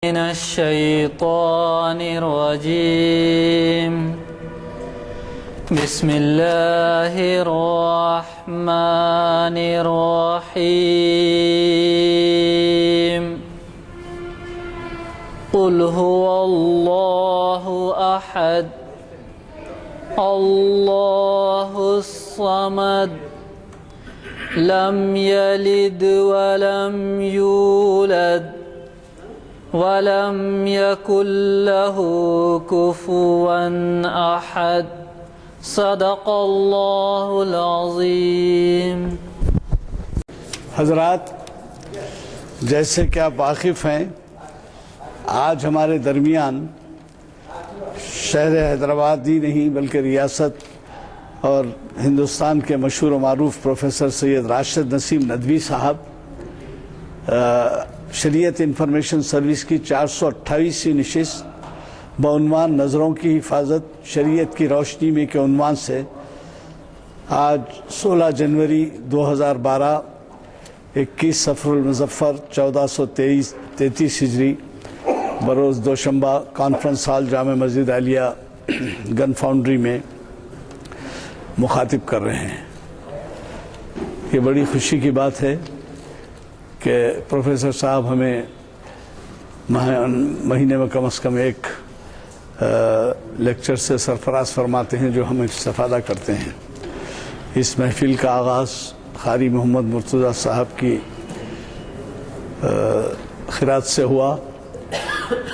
من الشيطان الرجيم بسم الله الرحمن الرحيم قل هو الله أحد الله الصمد لم يلد ولم يولد وَلَمْ يَكُنْ لَهُ كُفُوًا أَحَدٌ صدق اللہ العظیم۔ حضرات، جیسے کہ آپ واقف ہیں، آج ہمارے درمیان شہر حیدرآباد ہی نہیں بلکہ ریاست اور ہندوستان کے مشہور و معروف پروفیسر سید راشد نسیم ندوی صاحب شریعت انفارمیشن سروس کی 428ویں نشست بعنوان نظروں کی حفاظت شریعت کی روشنی میں کے عنوان سے آج 16 جنوری 2012 21 صفر المظفر 1433 ہجری بروز دوشنبہ کانفرنس ہال جامع مسجد عالیہ گن فاؤنڈری میں مخاطب کر رہے ہیں۔ یہ بڑی خوشی کی بات ہے کہ پروفیسر صاحب ہمیں مہینے میں کم از کم ایک لیکچر سے سرفراز فرماتے ہیں جو ہم استفادہ کرتے ہیں۔ اس محفل کا آغاز قاری محمد مرتضیٰ صاحب کی خراج سے ہوا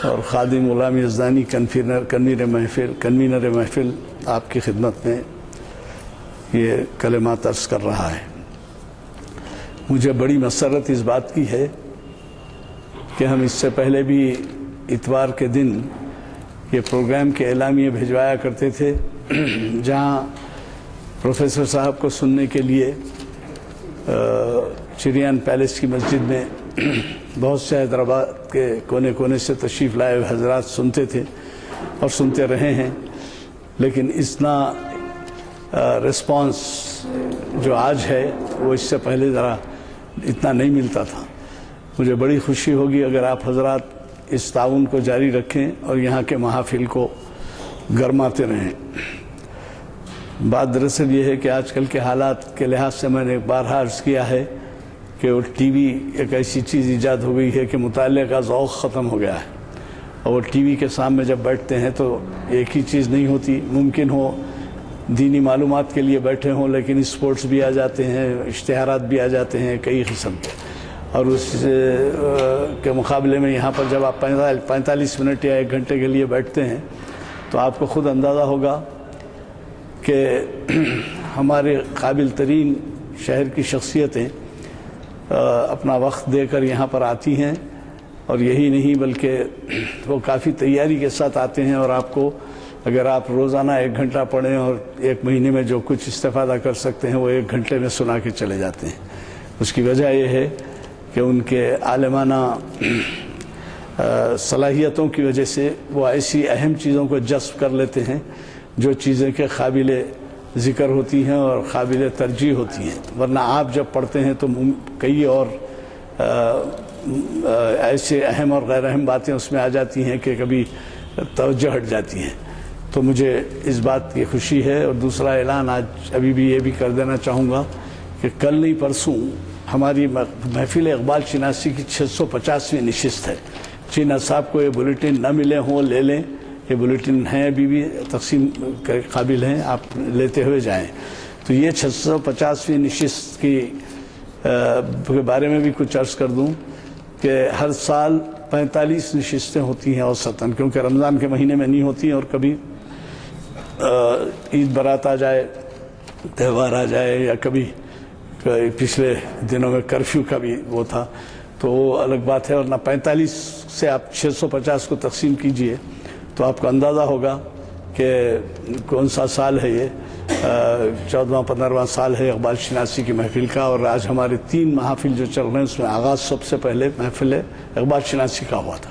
اور خادم غلام یزدانی کنوینر محفل آپ کی خدمت میں یہ کلمات عرض کر رہا ہے۔ مجھے بڑی مسرت اس بات کی ہے کہ ہم اس سے پہلے بھی اتوار کے دن یہ پروگرام کے اعلامیے بھیجوایا کرتے تھے، جہاں پروفیسر صاحب کو سننے کے لیے چریان پیلیس کی مسجد میں بہت سے حیدرآباد کے کونے کونے سے تشریف لائے حضرات سنتے تھے اور سنتے رہے ہیں، لیکن اتنا رسپانس جو آج ہے وہ اس سے پہلے ذرا اتنا نہیں ملتا تھا۔ مجھے بڑی خوشی ہوگی اگر آپ حضرات اس تعاون کو جاری رکھیں اور یہاں کے محافل کو گرماتے رہیں۔ بات دراصل یہ ہے کہ آج کل کے حالات کے لحاظ سے میں نے بارہا عرض کیا ہے کہ وہ ٹی وی ایک ایسی چیز ایجاد ہو گئی ہے کہ مطالعے کا ذوق ختم ہو گیا ہے، اور وہ ٹی وی کے سامنے جب بیٹھتے ہیں تو ایک ہی چیز نہیں ہوتی۔ ممکن ہو دینی معلومات کے لیے بیٹھے ہوں، لیکن اسپورٹس بھی آ جاتے ہیں، اشتہارات بھی آ جاتے ہیں کئی قسم کے، اور اس کے مقابلے میں یہاں پر جب آپ 45 منٹ یا 1 گھنٹے کے لیے بیٹھتے ہیں تو آپ کو خود اندازہ ہوگا کہ ہمارے قابل ترین شہر کی شخصیتیں اپنا وقت دے کر یہاں پر آتی ہیں، اور یہی نہیں بلکہ وہ کافی تیاری کے ساتھ آتے ہیں، اور آپ کو اگر آپ روزانہ 1 گھنٹہ پڑھیں اور 1 مہینے میں جو کچھ استفادہ کر سکتے ہیں وہ 1 گھنٹے میں سنا کے چلے جاتے ہیں۔ اس کی وجہ یہ ہے کہ ان کے عالمانہ صلاحیتوں کی وجہ سے وہ ایسی اہم چیزوں کو جذب کر لیتے ہیں جو چیزیں کہ قابل ذکر ہوتی ہیں اور قابل ترجیح ہوتی ہیں، ورنہ آپ جب پڑھتے ہیں تو کئی اور ایسے اہم اور غیر اہم باتیں اس میں آ جاتی ہیں کہ کبھی توجہ ہٹ جاتی ہیں۔ تو مجھے اس بات کی خوشی ہے، اور دوسرا اعلان آج ابھی بھی یہ بھی کر دینا چاہوں گا کہ کل نہیں پرسوں ہماری محفل اقبال شناسی کی 650ویں نشست ہے۔ جن اصحاب کو یہ بلیٹن نہ ملے ہوں لے لیں، یہ بلیٹن ہیں ابھی بھی تقسیم کے قابل ہیں، آپ لیتے ہوئے جائیں۔ تو یہ 650ویں نشست کے بارے میں بھی کچھ عرض کر دوں کہ ہر سال 45 نشستیں ہوتی ہیں اوسطاً، کیونکہ رمضان کے مہینے میں نہیں ہوتی اور کبھی عید برات آ جائے، تہوار آ جائے، یا کبھی پچھلے دنوں میں کرفیو کا بھی وہ تھا، تو وہ الگ بات ہے، ورنہ 45 سے آپ 650 کو تقسیم کیجئے تو آپ کو اندازہ ہوگا کہ کون سا سال ہے یہ، 14واں 15واں سال ہے اقبال شناسی کی محفل کا۔ اور آج ہمارے 3 محافل جو چل رہے ہیں اس میں آغاز سب سے پہلے محفل اقبال شناسی کا ہوا تھا۔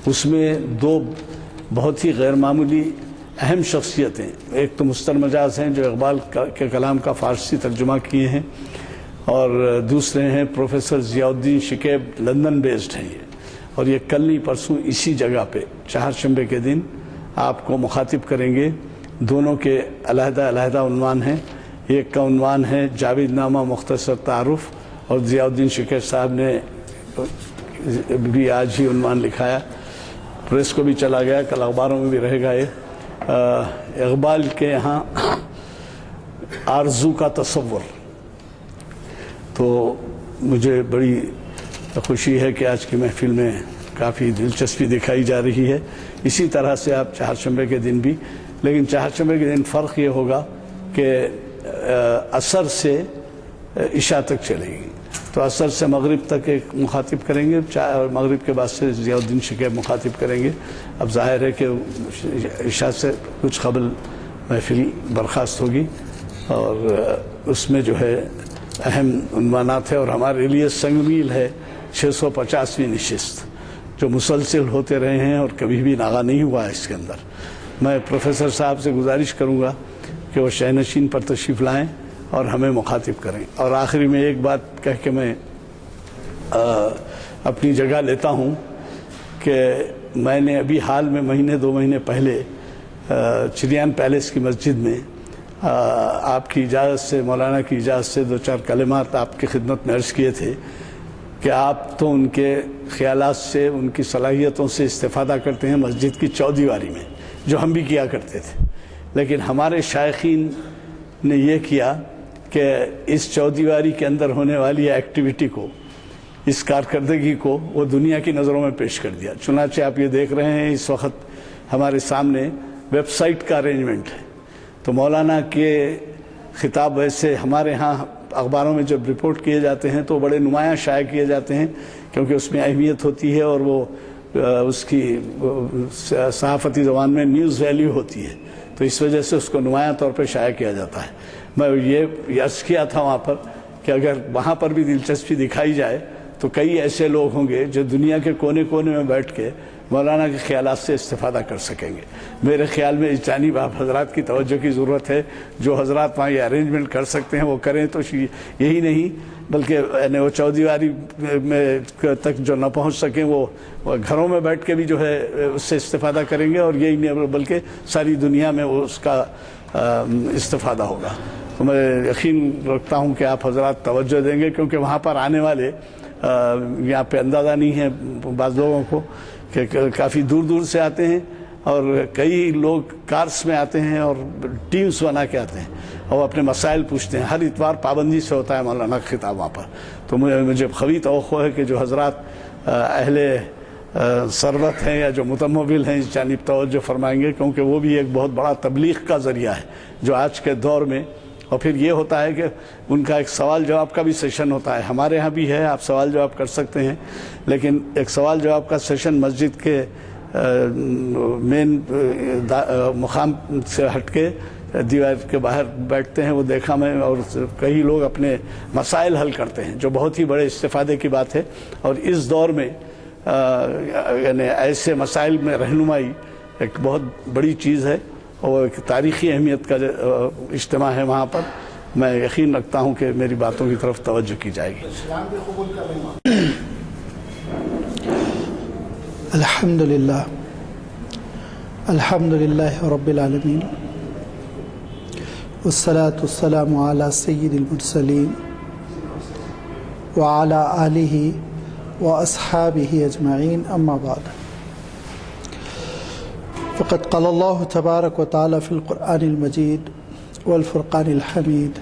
اس میں 2 بہت ہی غیر معمولی اہم شخصیتیں، ایک تو مستر مجاز ہیں جو اقبال کے کلام کا فارسی ترجمہ کیے ہیں، اور دوسرے ہیں پروفیسر ضیاء الدین شکیب، لندن بیسڈ ہیں یہ، اور یہ کل نہیں پرسوں اسی جگہ پہ چہارشنبے کے دن آپ کو مخاطب کریں گے۔ دونوں کے علیحدہ علیحدہ عنوان ہیں۔ ایک کا عنوان ہے جاوید نامہ مختصر تعارف، اور ضیاء الدین شکر صاحب نے بھی آج ہی عنوان لکھایا، پریس کو بھی چلا گیا، کل اخباروں میں بھی رہے گا۔ یہ اقبال کے یہاں آرزو کا تصور۔ تو مجھے بڑی خوشی ہے کہ آج کی محفل میں کافی دلچسپی دکھائی جا رہی ہے۔ اسی طرح سے آپ چہارشنبے کے دن بھی، لیکن چہارشنبے کے دن فرق یہ ہوگا کہ عصر سے عشاء تک چلے گی، تو عصر سے مغرب تک ایک مخاطب کریں گے، مغرب کے بعد سے ضیاء الدین شکیب مخاطب کریں گے۔ اب ظاہر ہے کہ عشاء سے کچھ قبل محفل برخاست ہوگی، اور اس میں جو ہے اہم عنوانات ہے، اور ہمارے لیے سنگ میل ہے 650ویں نشست جو مسلسل ہوتے رہے ہیں اور کبھی بھی ناغہ نہیں ہوا ہے اس کے اندر۔ میں پروفیسر صاحب سے گزارش کروں گا کہ وہ شہ نشین پر تشریف لائیں اور ہمیں مخاطب کریں۔ اور آخری میں ایک بات کہہ کے میں اپنی جگہ لیتا ہوں کہ میں نے ابھی حال میں مہینے دو مہینے پہلے چریان پیلیس کی مسجد میں آپ کی اجازت سے، مولانا کی اجازت سے، دو چار کلمات آپ کی خدمت میں عرض کیے تھے کہ آپ تو ان کے خیالات سے، ان کی صلاحیتوں سے استفادہ کرتے ہیں مسجد کی چودیواری میں، جو ہم بھی کیا کرتے تھے، لیکن ہمارے شائخین نے یہ کیا کہ اس چودیواری کے اندر ہونے والی ایکٹیویٹی کو، اس کارکردگی کو وہ دنیا کی نظروں میں پیش کر دیا۔ چنانچہ آپ یہ دیکھ رہے ہیں اس وقت ہمارے سامنے ویب سائٹ کا ارینجمنٹ ہے۔ تو مولانا کے خطاب ویسے ہمارے ہاں اخباروں میں جب رپورٹ کیے جاتے ہیں تو بڑے نمایاں شائع کیے جاتے ہیں، کیونکہ اس میں اہمیت ہوتی ہے اور وہ اس کی صحافتی زبان میں نیوز ویلیو ہوتی ہے، تو اس وجہ سے اس کو نمایاں طور پہ شائع کیا جاتا ہے۔ میں یہ عرض کیا تھا وہاں پر کہ اگر وہاں پر بھی دلچسپی دکھائی جائے تو کئی ایسے لوگ ہوں گے جو دنیا کے کونے کونے میں بیٹھ کے مولانا کے خیالات سے استفادہ کر سکیں گے۔ میرے خیال میں اس جانب آپ حضرات کی توجہ کی ضرورت ہے۔ جو حضرات وہاں یہ ارینجمنٹ کر سکتے ہیں وہ کریں، تو یہی نہیں بلکہ وہ چودیواری میں تک جو نہ پہنچ سکیں وہ گھروں میں بیٹھ کے بھی جو ہے اس سے استفادہ کریں گے، اور یہی نہیں بلکہ ساری دنیا میں وہ اس کا استفادہ ہوگا۔ تو میں یقین رکھتا ہوں کہ آپ حضرات توجہ دیں گے، کیونکہ وہاں پر آنے والے یہاں پہ اندازہ نہیں ہے بعض لوگوں کو کہ کافی دور دور سے آتے ہیں، اور کئی لوگ کارس میں آتے ہیں اور ٹیمز بنا کے آتے ہیں اور اپنے مسائل پوچھتے ہیں۔ ہر اتوار پابندی سے ہوتا ہے مولانا کا خطاب وہاں پر۔ تو مجھے قوی توقع ہے کہ جو حضرات اہل ثروت ہیں یا جو متمول ہیں اس جانب توجہ فرمائیں گے، کیونکہ وہ بھی ایک بہت بڑا تبلیغ کا ذریعہ ہے جو آج کے دور میں۔ اور پھر یہ ہوتا ہے کہ ان کا ایک سوال جواب کا بھی سیشن ہوتا ہے، ہمارے ہاں بھی ہے، آپ سوال جواب کر سکتے ہیں، لیکن ایک سوال جواب کا سیشن مسجد کے مین مقام سے ہٹ کے دیوار کے باہر بیٹھتے ہیں، وہ دیکھا میں، اور کئی لوگ اپنے مسائل حل کرتے ہیں، جو بہت ہی بڑے استفادے کی بات ہے۔ اور اس دور میں یعنی ایسے مسائل میں رہنمائی ایک بہت بڑی چیز ہے، اور ایک تاریخی اہمیت کا اجتماع ہے وہاں پر۔ میں یقین رکھتا ہوں کہ میری باتوں کی طرف توجہ کی جائے گی۔ الحمدللہ رب العالمین، والصلاة والسلام علی سید المرسلین وعلی آلہ واصحابہ اجمعین، اما بعد، فقد قال اللہ تبارک و تعالی فی القرآن المجید والفرقان الحمید،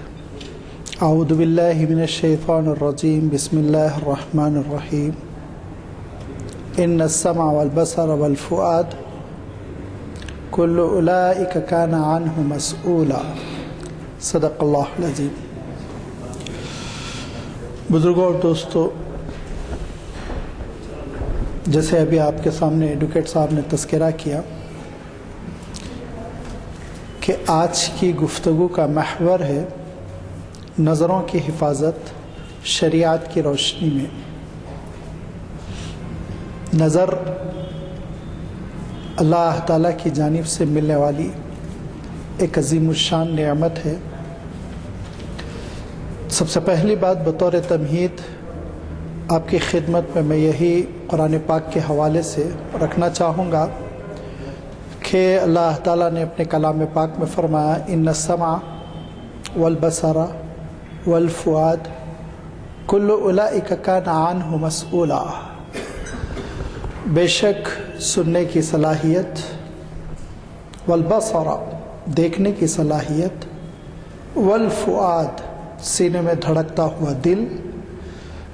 اعوذ باللہ من الشیطان الرجیم، بسم اللہ الرحمن الرحیم، ان السمع والبصر والفؤاد کل اولئک کان عنہ مسئولا، صدق اللہ العظیم۔ بزرگوں اور دوستو، جیسے ابھی آپ کے سامنے ایڈوکیٹ صاحب نے تذکرہ کیا کہ آج کی گفتگو کا محور ہے نظروں کی حفاظت شریعت کی روشنی میں۔ نظر اللہ تعالیٰ کی جانب سے ملنے والی ایک عظیم الشان نعمت ہے۔ سب سے پہلی بات بطور تمہید آپ کی خدمت میں یہی قرآن پاک کے حوالے سے رکھنا چاہوں گا کہ اللہ تعالیٰ نے اپنے کلام پاک میں فرمایا ان السمع والبصر والفؤاد کل اولئک کان عنہ مسئولا، بے شک سننے کی صلاحیت، والبصر دیکھنے کی صلاحیت، والفؤاد سینے میں دھڑکتا ہوا دل،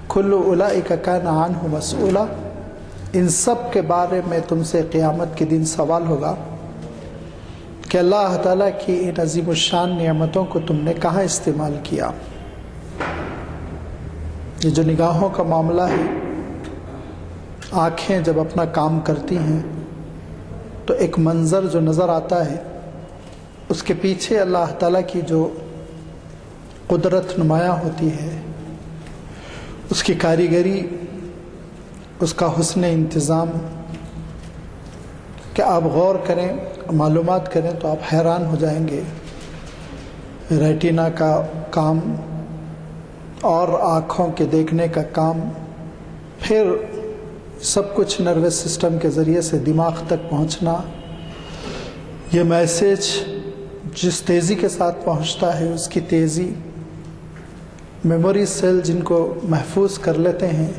کل اولئک کان عنہ مسئولا، ان سب کے بارے میں تم سے قیامت کے دن سوال ہوگا کہ اللہ تعالیٰ کی ان عظیم الشان نعمتوں کو تم نے کہاں استعمال کیا۔ یہ جو نگاہوں کا معاملہ ہے، آنکھیں جب اپنا کام کرتی ہیں تو ایک منظر جو نظر آتا ہے، اس کے پیچھے اللہ تعالیٰ کی جو قدرت نمایاں ہوتی ہے، اس کی کاریگری، اس کا حسن انتظام، کہ آپ غور کریں، معلومات کریں تو آپ حیران ہو جائیں گے۔ ریٹینا کا کام اور آنکھوں کے دیکھنے کا کام، پھر سب کچھ نروس سسٹم کے ذریعے سے دماغ تک پہنچنا، یہ میسیج جس تیزی کے ساتھ پہنچتا ہے اس کی تیزی، میموری سیل جن کو محفوظ کر لیتے ہیں،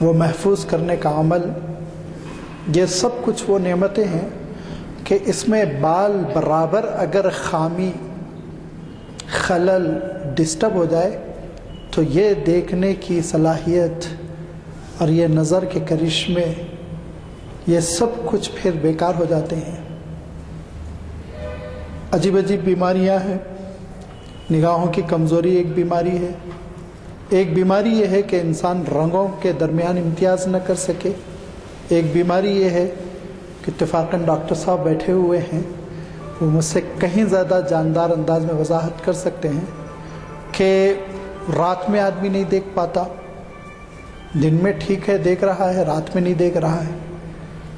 وہ محفوظ کرنے کا عمل، یہ سب کچھ وہ نعمتیں ہیں کہ اس میں بال برابر اگر خامی، خلل، ڈسٹرب ہو جائے تو یہ دیکھنے کی صلاحیت اور یہ نظر کے کرشمے، یہ سب کچھ پھر بیکار ہو جاتے ہیں۔ عجیب عجیب بیماریاں ہیں۔ نگاہوں کی کمزوری ایک بیماری ہے۔ ایک بیماری یہ ہے کہ انسان رنگوں کے درمیان امتیاز نہ کر سکے۔ ایک بیماری یہ ہے کہ اتفاقاً ڈاکٹر صاحب بیٹھے ہوئے ہیں، وہ مجھ سے کہیں زیادہ جاندار انداز میں وضاحت کر سکتے ہیں کہ رات میں آدمی نہیں دیکھ پاتا، دن میں ٹھیک ہے دیکھ رہا ہے، رات میں نہیں دیکھ رہا ہے۔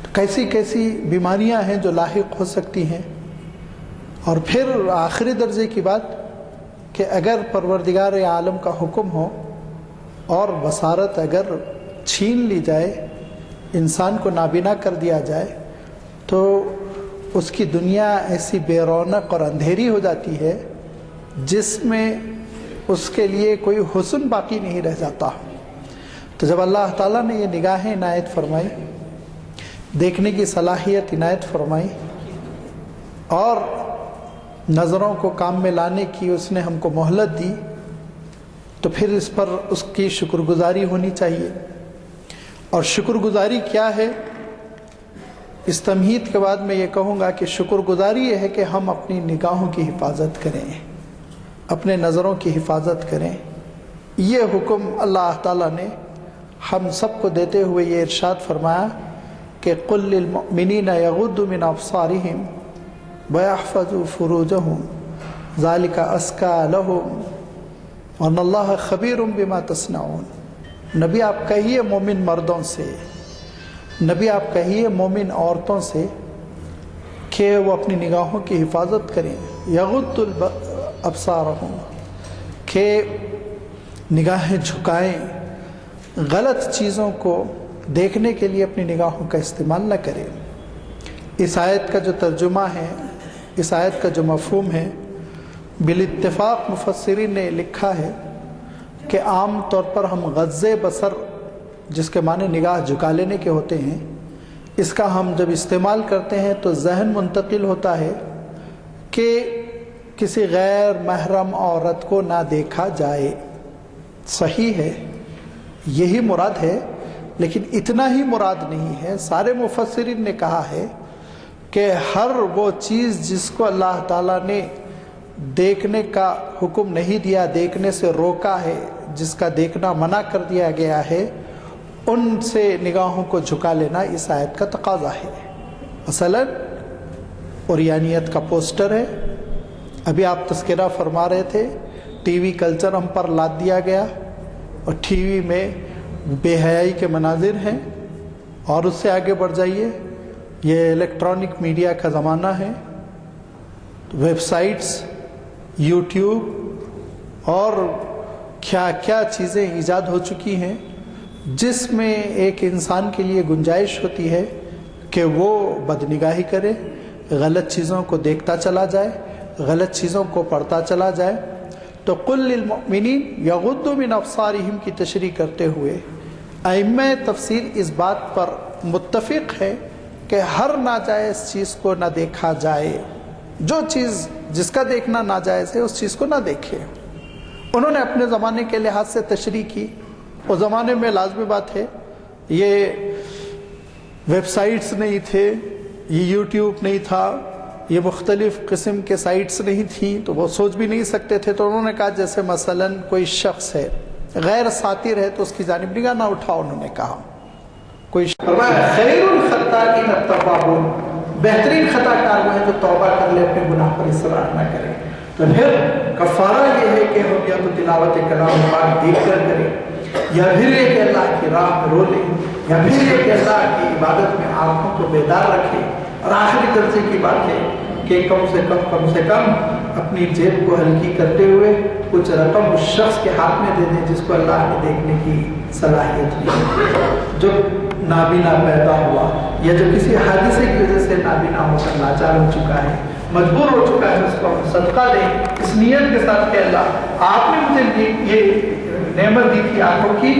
تو کیسی کیسی بیماریاں ہیں جو لاحق ہو سکتی ہیں۔ اور پھر آخری درجے کی بات کہ اگر پروردگار عالم کا حکم ہو اور بصارت اگر چھین لی جائے، انسان کو نابینا کر دیا جائے، تو اس کی دنیا ایسی بے رونق اور اندھیری ہو جاتی ہے جس میں اس کے لیے کوئی حسن باقی نہیں رہ جاتا۔ تو جب اللہ تعالیٰ نے یہ نگاہیں عنایت فرمائی، دیکھنے کی صلاحیت عنایت فرمائی، اور نظروں کو کام میں لانے کی اس نے ہم کو مہلت دی، تو پھر اس پر اس کی شکر گزاری ہونی چاہیے۔ اور شکر گزاری کیا ہے؟ اس تمہید کے بعد میں یہ کہوں گا کہ شکر گزاری یہ ہے کہ ہم اپنی نگاہوں کی حفاظت کریں، اپنے نظروں کی حفاظت کریں۔ یہ حکم اللہ تعالیٰ نے ہم سب کو دیتے ہوئے یہ ارشاد فرمایا کہ قل للمؤمنین یغضوا من ابصارہم وَيَحْفَظُوا فُرُوجَهُمْ ذَلِكَ أَزْكَىٰ لَهُمْ وَإِنَّ اللَّهَ خَبِيرٌ بِمَا تَصْنَعُونَ۔ نبی آپ کہیے مومن مردوں سے، نبی آپ کہیے مومن عورتوں سے کہ وہ اپنی نگاہوں کی حفاظت کریں، یغضوا ابصارہم، کہ نگاہیں جھکائیں، غلط چیزوں کو دیکھنے کے لیے اپنی نگاہوں کا استعمال نہ کریں۔ اس آیت کا جو ترجمہ ہے، اس آیت کا جو مفہوم ہے، بالاتفاق مفسرین نے لکھا ہے کہ عام طور پر ہم غض بصر، جس کے معنی نگاہ جھکا لینے کے ہوتے ہیں، اس کا ہم جب استعمال کرتے ہیں تو ذہن منتقل ہوتا ہے کہ کسی غیر محرم عورت کو نہ دیکھا جائے۔ صحیح ہے، یہی مراد ہے، لیکن اتنا ہی مراد نہیں ہے۔ سارے مفسرین نے کہا ہے کہ ہر وہ چیز جس کو اللہ تعالیٰ نے دیکھنے کا حکم نہیں دیا، دیکھنے سے روکا ہے، جس کا دیکھنا منع کر دیا گیا ہے، ان سے نگاہوں کو جھکا لینا اس آیت کا تقاضا ہے۔ مثلا اوریانیت کا پوسٹر ہے، ابھی آپ تذکرہ فرما رہے تھے، ٹی وی کلچر ہم پر لاد دیا گیا، اور ٹی وی میں بے حیائی کے مناظر ہیں، اور اس سے آگے بڑھ جائیے، یہ الیکٹرانک میڈیا کا زمانہ ہے، ویب سائٹس، یوٹیوب اور کیا کیا چیزیں ایجاد ہو چکی ہیں جس میں ایک انسان کے لیے گنجائش ہوتی ہے کہ وہ بدنگاہی کرے، غلط چیزوں کو دیکھتا چلا جائے، غلط چیزوں کو پڑھتا چلا جائے۔ تو قل للمؤمنین یغضوا من ابصارہم کی تشریح کرتے ہوئے ائمہ تفسیر اس بات پر متفق ہے کہ ہر ناجائز چیز کو نہ دیکھا جائے، جو چیز جس کا دیکھنا ناجائز ہے اس چیز کو نہ دیکھے۔ انہوں نے اپنے زمانے کے لحاظ سے تشریح کی۔ اس زمانے میں لازمی بات ہے، یہ ویب سائٹس نہیں تھے، یہ یوٹیوب نہیں تھا، یہ مختلف قسم کے سائٹس نہیں تھیں، تو وہ سوچ بھی نہیں سکتے تھے۔ تو انہوں نے کہا جیسے مثلا کوئی شخص ہے غیر ساتر ہے تو اس کی جانب نگاہ نہ اٹھاؤ۔ انہوں نے کہا کوئی خیر الخطائین التوابون، بہترین خطا کار وہ ہے جو توبہ کر لے، اپنے گناہ پر اصرار نہ کرے۔ تو پھر کفارہ یہ ہے کہ ہم یا تو تلاوت کلام پاک دیکھ کر کریں، یا پھر یہ کہ اللہ کی راہ میں رو لیں، یا پھر یہ کہ اللہ کی عبادت میں آنکھوں کو بیدار رکھے۔ اور آخری درجے کی بات ہے کہ کم سے کم اپنی جیب کو ہلکی کرتے ہوئے کچھ رقم اس شخص کے ہاتھ میں دے دیں جس کو اللہ نے دیکھنے کی صلاحیت نہیں، جو نابینا پیدا ہوا یا جو کسی حادثے کی وجہ سے نابینا ہو کر لاچار ہو چکا ہے، مجبور ہو چکا ہے، اس کو ہم صدقہ دیں اس نیت کے ساتھ کہ اللہ آپ نے مجھے یہ نعمت دی تھی آنکھوں کی،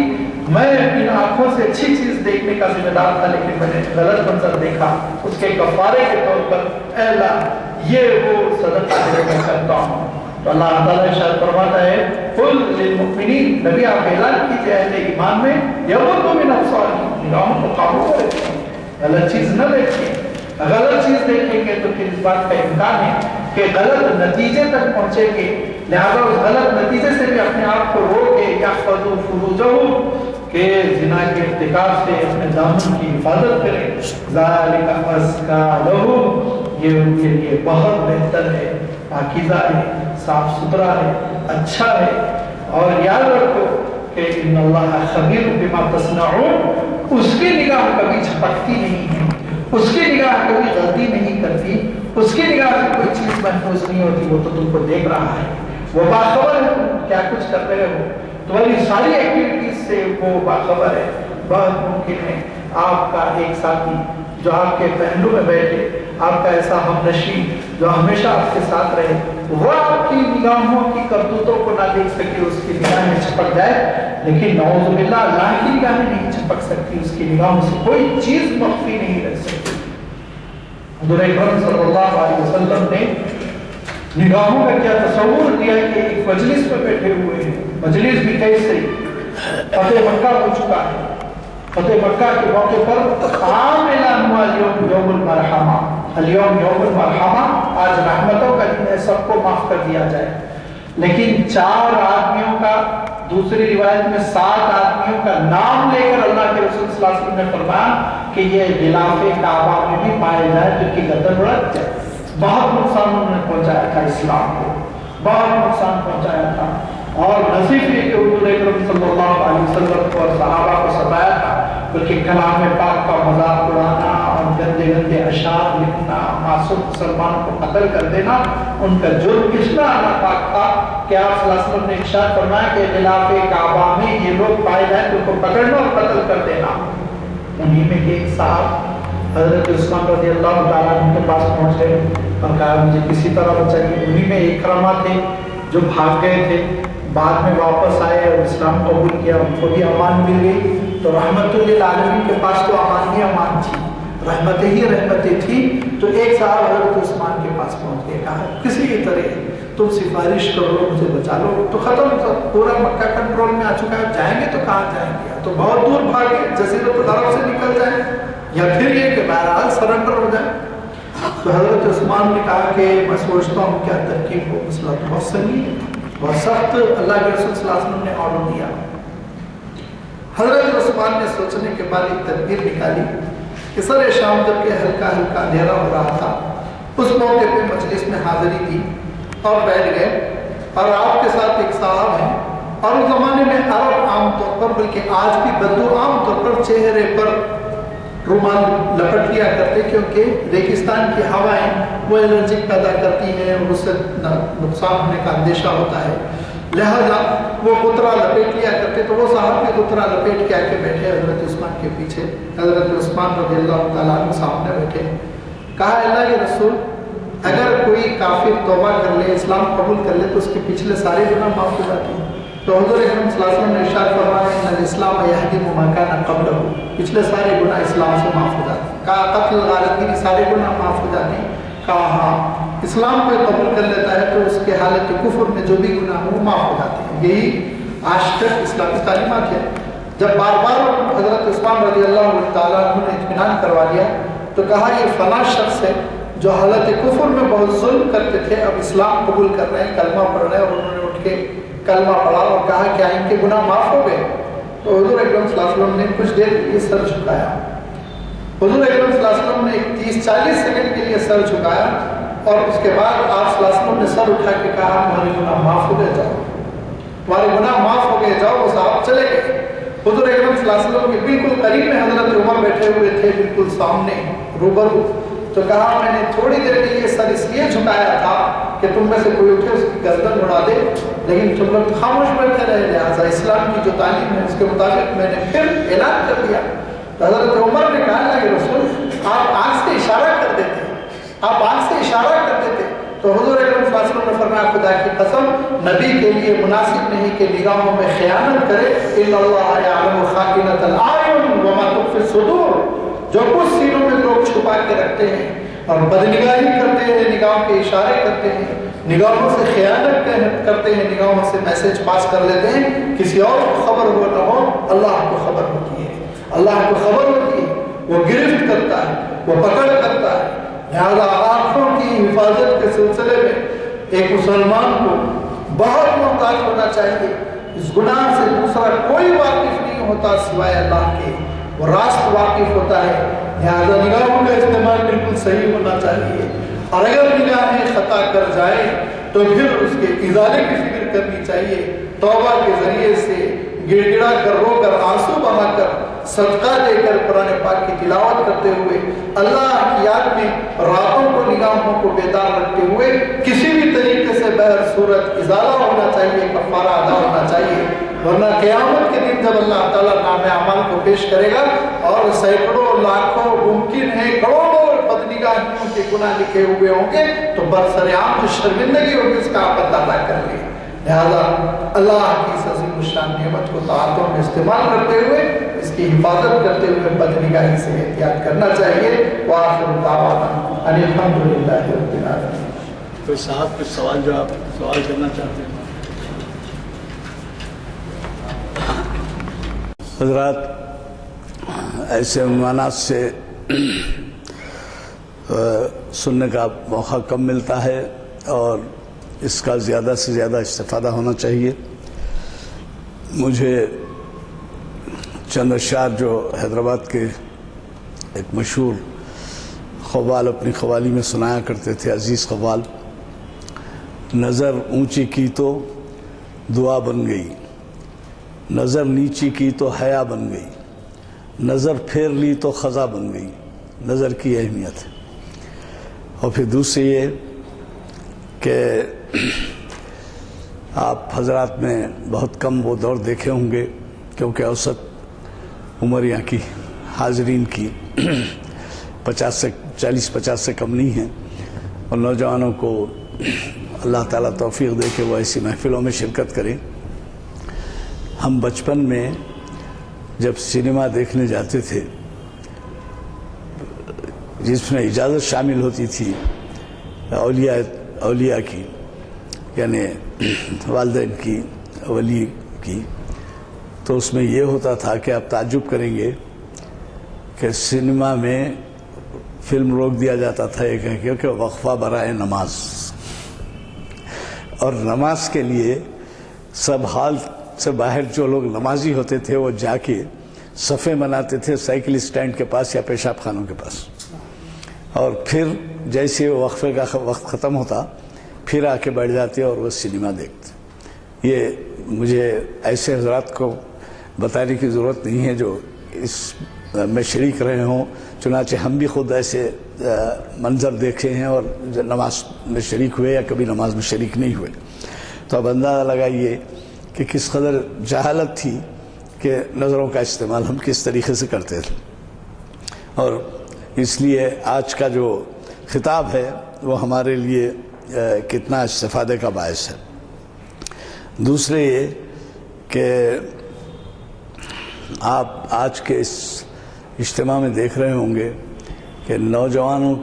میں ان آنکھوں سے اچھی چیز دیکھنے کا ذمہ دار تھا لیکن میں نے غلط منظر دیکھا، اس کے کفارے کے طور پر اے اللہ یہ وہ صدقہ ہے میں کرتا ہوں۔ تو اللہ تعالیٰ ارشاد فرماتا ہے قل للمؤمنین، نبی آپ اعلان کیجئے اہل ایمان میں یغضوا من ابصارہم، نگاہوں کو قابو میں رکھیں، غلط چیز نہ دیکھیں۔ غلط چیز دیکھیں گے تو پھر اس بات کا امکان ہے کہ غلط نتیجے تک پہنچیں گے، لہذا اس غلط نتیجے سے بھی اپنے آپ کو روک کے یحفظوا فروجہم، کہ زنا کے ارتکاب سے اپنے دامن کی حفاظت کریں، ذالک ازکی لہم، یہ ان کے لیے بہت بہتر ہے، پاکیزہ ہے، صاف ستھرا ہے، اچھا ہے۔ اور یاد رکھو کہ ان اللہ خبیر بما تصنعون، اس کی نگاہ کبھی جھپکتی نہیں ہے، اس کی نگاہ کبھی غلطی نہیں کرتی، اس کی نگاہ سے کوئی چیز محفوظ نہیں ہوتی، وہ تو تم کو دیکھ رہا ہے، وہ باخبر ہے تم کیا کچھ کر رہے ہو، تمہاری ساری ایکٹیویٹیز سے وہ باخبر ہے۔ بہت ممکن ہے آپ کا ایک ساتھی جو آپ کے پہلو میں بیٹھے، آپ کا ایسا ہمنشین جو ہمیشہ آپ کے ساتھ رہے، وہ آپ کی نگاہوں کی کرتوتوں کو نہ دیکھ سکے، اس کی نگاہ میں چھپک جائے، لیکن نعوذ باللہ اللہ کی نگاہ میں نہیں چھپک سکتی، اس کی نگاہوں سے کوئی چیز مخفی نہیں رہ سکتی۔ حضور اکرم صلی اللہ علیہ وسلم نے نگاہوں کا کیا تصور دیا کہ ایک مجلس میں بیٹھے ہوئے ہیں، مجلس بھی کیسے فتح مکہ ہو چکا ہے، فتح مکہ کے موقع پر عام اعلان ہوا اليوم یوم المرحمہ، اليوم یوم المرحمہ، آج رحمتوں کا دن ہے، سب کو معاف کر دیا جائے۔ لیکن 4 آدمیوں کا، دوسری روایت میں 7 آدمیوں کا نام لے کر اللہ کے رسول صلی اللہ علیہ وسلم نے فرمایا کہ یہ غلاف کعبہ میں بھی پائے جائے تو ان کی گردن اڑک جائے۔ بہت نقصان انہوں نے پہنچایا تھا اسلام کو، بہت نقصان پہنچایا تھا، اور نصیب یہ کہ حضور اکرم صلی اللہ علیہ وسلم کو اور صحابہ کو ستایا تھا، بلکہ کلام پاک کا مذاق اڑانا اور گندے گندے اشعار لکھنا، معصوم مسلمان کو قتل کر دینا، ان کا جرم کتنا ناپاک تھا کہ آپ صلی اللہ علیہ وسلم نے ارشاد فرمایا کہ خلاف کعبہ میں یہ لوگ پائے جائیں تو ان کو پکڑنا اور قتل کر دینا۔ انہی میں ایک صاحب حضرت عثمان رضی اللہ تعالیٰ عنہ کے پاس پہنچ گئے اور کہا مجھے کسی طرح بچائیے۔ انہی میں ایک کرما تھے جو بھاگ گئے تھے، بعد میں واپس آئے اور اسلام قبول کیا، ان کو بھی امان مل گئی۔ تو رحمت للعالمین کے پاس تو امان ہی امان تھی، رحمتیں ہی رحمتیں تھی۔ تو ایک صاحب حضرت عثمان کے پاس پہنچ گئے، کہا کسی بھی طرح تم سفارش کرو مجھے بچا لو۔ تو ختم، پورا مکہ کنٹرول میں آ چکا ہے، جائیں گے تو کہاں جائیں گے؟ تو بہت دور بھاگے، جزیرۃ العرب سے نکل جائیں، یا پھر یہ کہ بہرحال سرنڈر ہو جائے۔ تو حضرت عثمان نے کہا کہ میں سوچتا ہوں کیا ترکیب ہو، مسئلہ تو بہت سنگین ہے، بہت سخت اللہ کے رسول صلی اللہ علیہ وسلم نے آرڈر دیا۔ حضرت عثمان نے سوچنے کے بعد ایک تدبیر نکالی کہ سر شام جب کہ ہلکا ہلکا اندھیرا ہو رہا تھا، اس موقع پہ مجلس میں حاضری دی اور بیٹھ گئے، اور آپ کے ساتھ ایک صاحب ہیں، اور اس زمانے میں عرب عام طور پر، بلکہ آج بھی بدو عام طور پر چہرے پر رومال لپٹ لیا کرتے، کیونکہ ریگستان کی ہوائیں وہ الرجک پیدا کرتی ہیں اور اس سے نقصان ہونے کا اندیشہ ہوتا ہے۔ لہذا وہ قطرہ لپیٹ لیا کرتے، تو وہ صاحب بھی قطرہ لپیٹ کے آ کے بیٹھے حضرت عثمان کے پیچھے، حضرت عثمان رضی اللہ تعالیٰ عنہ سامنے بیٹھے، کہا اللہ کے رسول اگر کوئی کافر توبہ کر لے، اسلام قبول کر لے تو اس کے پچھلے سارے گناہ معاف ہو جاتے ہیں؟ تو حضور اکرم صلی اللہ علیہ وسلم نے ارشاد فرمایا ان الاسلام یہدم ما کان قبلہ، پچھلے سارے گناہ اسلام سے معاف ہو جاتے ہیں۔ کہا قتل غارتگی سارے گناہ معاف ہو جاتے ہیں؟ کہا ہاں، اسلام کو قبول کر لیتا ہے تو اس کے حالت کفر میں جو بھی گناہ ہو وہ معاف ہو جاتے ہیں۔ یہی آج تک اسلامی تعلیمات ہے۔ جب بار بار حضرت عثمان رضی اللہ تعالیٰ عنہ نے اطمینان کروا لیا تو کہا یہ فلاں شخص ہے جو حالت کفر میں بہت ظلم کرتے تھے، اب اسلام قبول کر رہے ہیں، کلمہ پڑھ رہے ہیں، اور انہوں نے اٹھ کے کلمہ پڑھا اور کہا کیا ان کے گناہ معاف ہو گئے؟ تو حضور اکرم صلی اللہ علیہ وسلم نے کچھ دیر کے لیے سر جھکایا۔ حضور اکرم صلی اللہ علیہ وسلم نے 30-40 سیکنڈ کے لیے سر جھکایا اور اس کے بعد آپ صلی اللہ علیہ وسلم نے سر اٹھا کے کہا تمہارے گناہ معاف ہو گئے، جاؤ، تمہارے گناہ معاف ہو گئے، جاؤ۔ وہ صاحب چلے گئے۔ حضور اکرم صلی اللہ علیہ وسلم کے بالکل قریب میں حضرت عمر بیٹھے ہوئے تھے، بالکل سامنے روبرو، تو کہا میں نے تھوڑی دیر کے لیے سر اس لیے جھکایا تھا کہ تم میں سے کوئی اٹھے اس کی گردن اڑا دے، لیکن تم لوگ خاموش بیٹھے رہے، لہٰذا اسلام کی جو تعلیم ہے اس کے مطابق میں نے پھر اعلان کر دیا۔ تو حضرت عمر نے کہا اللہ کے رسول آپ آنکھ سے اشارہ کر دیتے، آپ آنکھ سے اشارہ کر دیتے۔ تو حضور اکرم صلی اللہ علیہ وسلم نے فرمایا خدا کی قسم نبی کے لیے مناسب نہیں کہ نگاہوں میں خیانت کرے، ان اللہ یعلم خائنۃ الاعین وما تخفی الصدور، جو کچھ سینوں میں لوگ چھپا کے رکھتے ہیں اور بدنگاہی کرتے ہیں، نگاہوں کے اشارے کرتے ہیں، نگاہوں سے خیانت کرتے ہیں، نگاہوں سے میسج پاس کر لیتے ہیں، کسی اور کو خبر ہو نہ ہو اللہ کو خبر ہوتی ہے، اللہ کو خبر ہوتی ہے، وہ گرفت کرتا ہے، وہ پکڑ کرتا ہے۔ لہذا آنکھوں کی حفاظت کے سلسلے میں ایک مسلمان کو بہت محتاط ہونا چاہیے۔ اس گناہ سے دوسرا کوئی واقف نہیں ہوتا سوائے اللہ کے، وہ راست واقف ہوتا ہے۔ لہذا نگاہوں کا استعمال بالکل صحیح ہونا چاہیے، اور اگر نگاہیں خطا کر جائیں تو پھر اس کے ازالے کی فکر کرنی چاہیے، توبہ کے ذریعے سے گڑ گڑا کر، رو کر، آنسو بہا کر، صدقہ دے کر، قرآن پاک کی تلاوت کرتے ہوئے، اللہ کی یاد میں راتوں کو نگاہوں کو بیدار رکھتے ہوئے کسی بھی طریقے سے بہر صورت ازالہ ہونا چاہیے، کفارہ ادا ہونا چاہیے، ورنہ قیامت کے دن جب اللہ تعالیٰ نام اعمال کو پیش کرے گا اور سینکڑوں لاکھوں ممکن ہے کروڑوں بدنگاہیوں کے گناہ لکھے ہوئے ہوں گے تو برسر عام جو شرمندگی ہوگی اس کا آپ اندازہ کر لیں۔ لہذا اللہ کی اس عظیم الشان نعمت کو طاعتوں میں استعمال کرتے ہوئے، اس کی حفاظت کرتے ہوئے بدنگاہی سے احتیاط کرنا چاہیے۔ وآخر دعوانا ان الحمد للہ رب العالمین۔ کوئی صاحب کچھ سوال جو آپ سوال کرنا چاہتے ہیں؟ حضرات، ایسے عنوانات سے سننے کا موقع کم ملتا ہے اور اس کا زیادہ سے زیادہ استفادہ ہونا چاہیے۔ مجھے چند اشعار جو حیدرآباد کے ایک مشہور قوال اپنی قوالی میں سنایا کرتے تھے، عزیز قوال: نظر اونچی کی تو دعا بن گئی، نظر نیچی کی تو حیا بن گئی، نظر پھیر لی تو خزاں بن گئی۔ نظر کی اہمیت ہے۔ اور پھر دوسری یہ کہ آپ حضرات میں بہت کم وہ دور دیکھے ہوں گے کیونکہ اوسط عمر یہاں کی حاضرین کی 40-50 سے کم نہیں ہے، اور نوجوانوں کو اللہ تعالیٰ توفیق دے کہ وہ ایسی محفلوں میں شرکت کریں۔ ہم بچپن میں جب سنیما دیکھنے جاتے تھے جس میں اجازت شامل ہوتی تھی اولیاء کی، یعنی والدین کی، ولی کی، تو اس میں یہ ہوتا تھا کہ آپ تعجب کریں گے کہ سنیما میں فلم روک دیا جاتا تھا یہ کہہ کہ وقفہ برائے نماز، اور نماز کے لیے سب ہال سے باہر جو لوگ نمازی ہوتے تھے وہ جا کے صفیں بناتے تھے سائیکل اسٹینڈ کے پاس یا پیشاب خانوں کے پاس، اور پھر جیسے وقفے کا وقت ختم ہوتا پھر آ کے بیٹھ جاتے اور وہ سنیما دیکھتے۔ یہ مجھے ایسے حضرات کو بتانے کی ضرورت نہیں ہے جو اس میں شریک رہے ہوں، چنانچہ ہم بھی خود ایسے منظر دیکھے ہیں اور نماز میں شریک ہوئے یا کبھی نماز میں شریک نہیں ہوئے۔ تو اب اندازہ لگائیے کہ کس قدر جہالت تھی کہ نظروں کا استعمال ہم کس طریقے سے کرتے تھے. اور اس لیے آج کا جو خطاب ہے وہ ہمارے لیے کتنا استفادے کا باعث ہے. دوسرے یہ کہ آپ آج کے اس اجتماع میں دیکھ رہے ہوں گے کہ نوجوانوں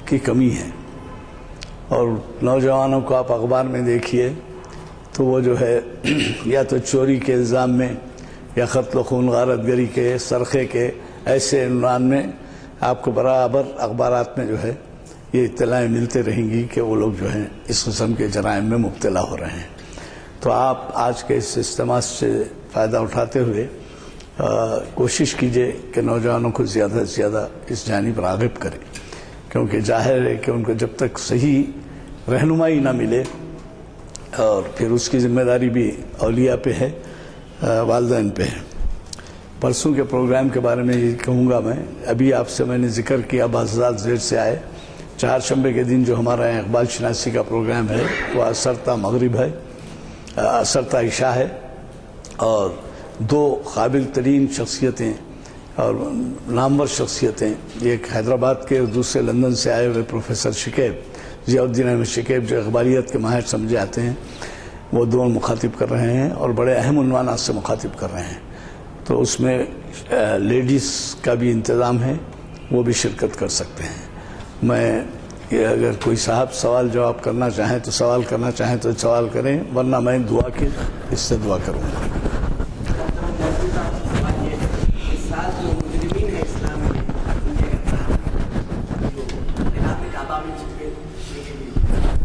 کی کمی ہے، اور نوجوانوں کو آپ اخبار میں دیکھیے تو وہ جو ہے یا تو چوری کے الزام میں یا قتل و خون غارت گری کے سرقے کے ایسے عنوان میں آپ کو برابر اخبارات میں جو ہے یہ اطلاعیں ملتے رہیں گی کہ وہ لوگ جو ہیں اس قسم کے جرائم میں مبتلا ہو رہے ہیں. تو آپ آج کے اس اجتماع سے فائدہ اٹھاتے ہوئے کوشش کیجئے کہ نوجوانوں کو زیادہ سے زیادہ اس جانب راغب کریں، کیونکہ ظاہر ہے کہ ان کو جب تک صحیح رہنمائی نہ ملے، اور پھر اس کی ذمہ داری بھی اولیاء پہ ہے، والدین پہ ہے. پرسوں کے پروگرام کے بارے میں یہ کہوں گا، میں ابھی آپ سے میں نے ذکر کیا، بعض حضرات زیر سے آئے. چہارشنبے کے دن جو ہمارا اقبال شناسی کا پروگرام ہے وہ اثر تا مغرب ہے، اثر تا عشاء ہے، اور دو قابل ترین شخصیتیں اور نامور شخصیتیں، ایک حیدرآباد کے اور دوسرے لندن سے آئے ہوئے پروفیسر شکیب، ضیاء الدین احمد شکیب، جو اقبالیت کے ماہر سمجھے آتے ہیں، وہ دونوں مخاطب کر رہے ہیں اور بڑے اہم عنوانات سے مخاطب کر رہے ہیں. تو اس میں لیڈیز کا بھی انتظام ہے، وہ بھی شرکت کر سکتے ہیں. میں اگر کوئی صاحب سوال جواب کرنا چاہیں تو سوال کرنا چاہیں تو سوال کریں، ورنہ میں دعا کی اس سے دعا کروں گا.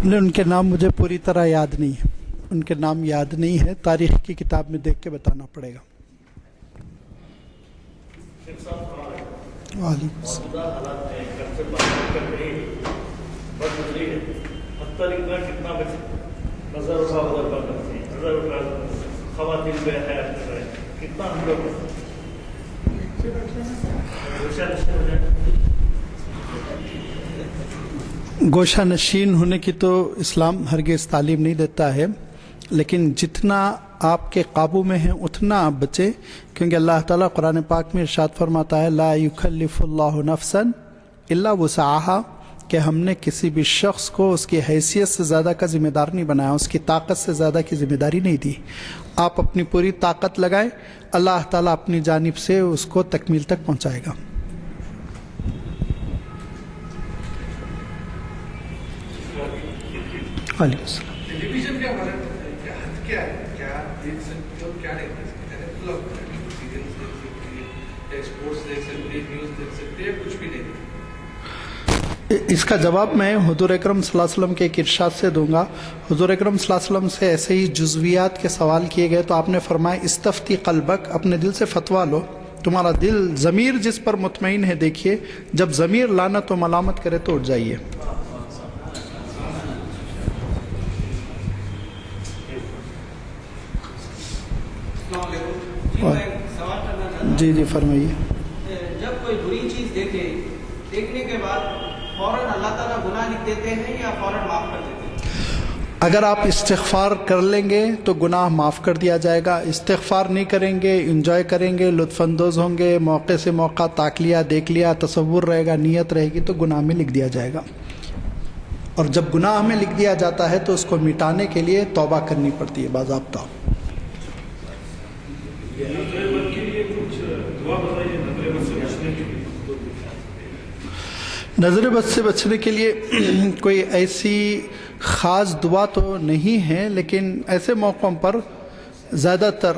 ان کے نام مجھے پوری طرح یاد نہیں ہے، ان کے نام یاد نہیں ہے، تاریخ کی کتاب میں دیکھ کے بتانا پڑے گا. وعلیکم السلام. گوشہ نشین ہونے کی تو اسلام ہرگز تعلیم نہیں دیتا ہے، لیکن جتنا آپ کے قابو میں ہے اتنا آپ بچیں، کیونکہ اللہ تعالیٰ قرآن پاک میں ارشاد فرماتا ہے لا یکلف اللہ نفسا الا وسعہا، کہ ہم نے کسی بھی شخص کو اس کی حیثیت سے زیادہ کا ذمہ دار نہیں بنایا، اس کی طاقت سے زیادہ کی ذمہ داری نہیں دی. آپ اپنی پوری طاقت لگائیں، اللہ تعالیٰ اپنی جانب سے اس کو تکمیل تک پہنچائے گا. علیہ السلام. ٹیلیویژن کا ہمارا حد کیا ہے؟ کیا دیکھ سکتے ہو، کیا دیکھ سکتے ہیں؟ سیریلس دیکھ سکتے ہیں، اسپورٹس دیکھ سکتے ہیں، نیوز دیکھ سکتے ہیں، کچھ بھی نہیں. اس کا جواب میں حضور اکرم صلی اللہ علیہ وسلم کے ایک ارشاد سے دوں گا. حضور اکرم صلی اللہ علیہ وسلم سے ایسے ہی جزویات کے سوال کیے گئے تو آپ نے فرمایا استفتی قلبک، اپنے دل سے فتویٰ لو، تمہارا دل ضمیر جس پر مطمئن ہے دیکھیے، جب ضمیر لعنت و ملامت کرے تو اٹھ جائیے. جی جی فرمائیے. جب کوئی بری چیز دیکھنے کے بعد فوراً اللہ تعالیٰ گناہ لکھ دیتے ہیں یا فوراً معاف کر دیتے ہیں؟ اگر آپ استغفار کر لیں گے تو گناہ معاف کر دیا جائے گا. استغفار نہیں کریں گے، انجوائے کریں گے، لطف اندوز ہوں گے، موقع سے موقع تاک لیا، دیکھ لیا، تصور رہے گا، نیت رہے گی تو گناہ میں لکھ دیا جائے گا. اور جب گناہ میں لکھ دیا جاتا ہے تو اس کو مٹانے کے لیے توبہ کرنی پڑتی ہے باضابطہ. نظر بد سے بچنے کے لیے کوئی ایسی خاص دعا تو نہیں ہے، لیکن ایسے موقعوں پر زیادہ تر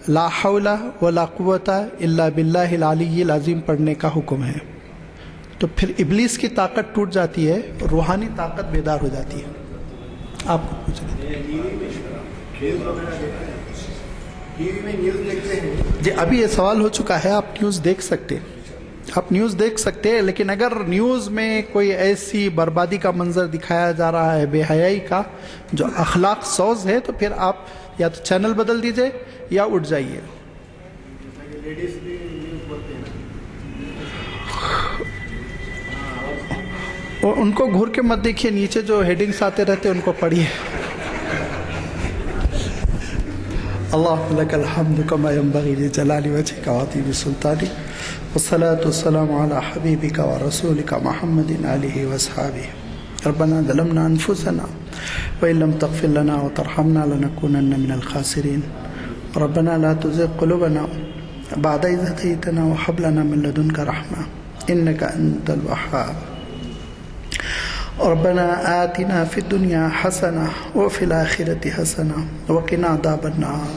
لا حول ولا قوت الا باللہ العلی العظیم پڑھنے کا حکم ہے. تو پھر ابلیس کی طاقت ٹوٹ جاتی ہے، روحانی طاقت بیدار ہو جاتی ہے. آپ کو پوچھ رہے جی ابھی یہ سوال ہو چکا ہے، آپ نیوز دیکھ سکتے ہیں، آپ نیوز دیکھ سکتے ہیں، لیکن اگر نیوز میں کوئی ایسی بربادی کا منظر دکھایا جا رہا ہے، بے حیائی کا، جو اخلاق سوز ہے، تو پھر آپ یا تو چینل بدل دیجئے یا اٹھ جائیے. اور ان کو گھور کے مت دیکھیے، نیچے جو ہیڈنگز آتے رہتے ان کو پڑھیے. اللهم لك الحمد كما ينبغي لجلال وجهك وعظيم سلطانك والصلاة والسلام على حبيبك ورسولك محمد آله وأصحابه. ربنا ظلمنا أنفسنا وإن لم تغفر لنا وترحمنا لنكونن من الخاسرين. ربنا لا تزغ قلوبنا بعد إذ هديتنا وهب لنا من لدنك رحمة إنك أنت الوهاب. ربنا آتنا في الدنيا حسنة وفي الآخرة حسنة وقنا عذاب النار.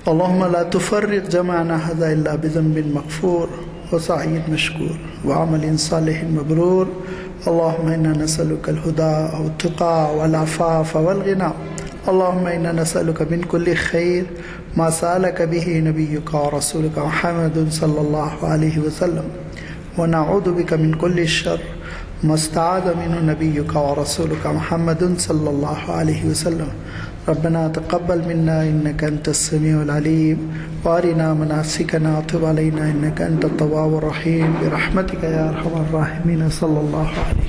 اللهم لا تفرق جمعنا هذا إلا بذنب مغفور وسعي مشكور وعمل صالح مبرور. اللهم إنا نسألك الهدى والتقى والعفاف والغنى. اللهم إنا نسألك من كل خير ما سألك به نبيك ورسولك محمد صلى الله عليه وسلم ونعوذ بك من كل شر ما استعاذ منه نبيك ورسولك محمد صلى الله عليه وسلم. ربنا تقبل منا إنك أنت السميع العليم وأرنا مناسكنا وتب علينا إنك أنت التواب الرحيم برحمتك يا أرحم الراحمين. صلى الله عليه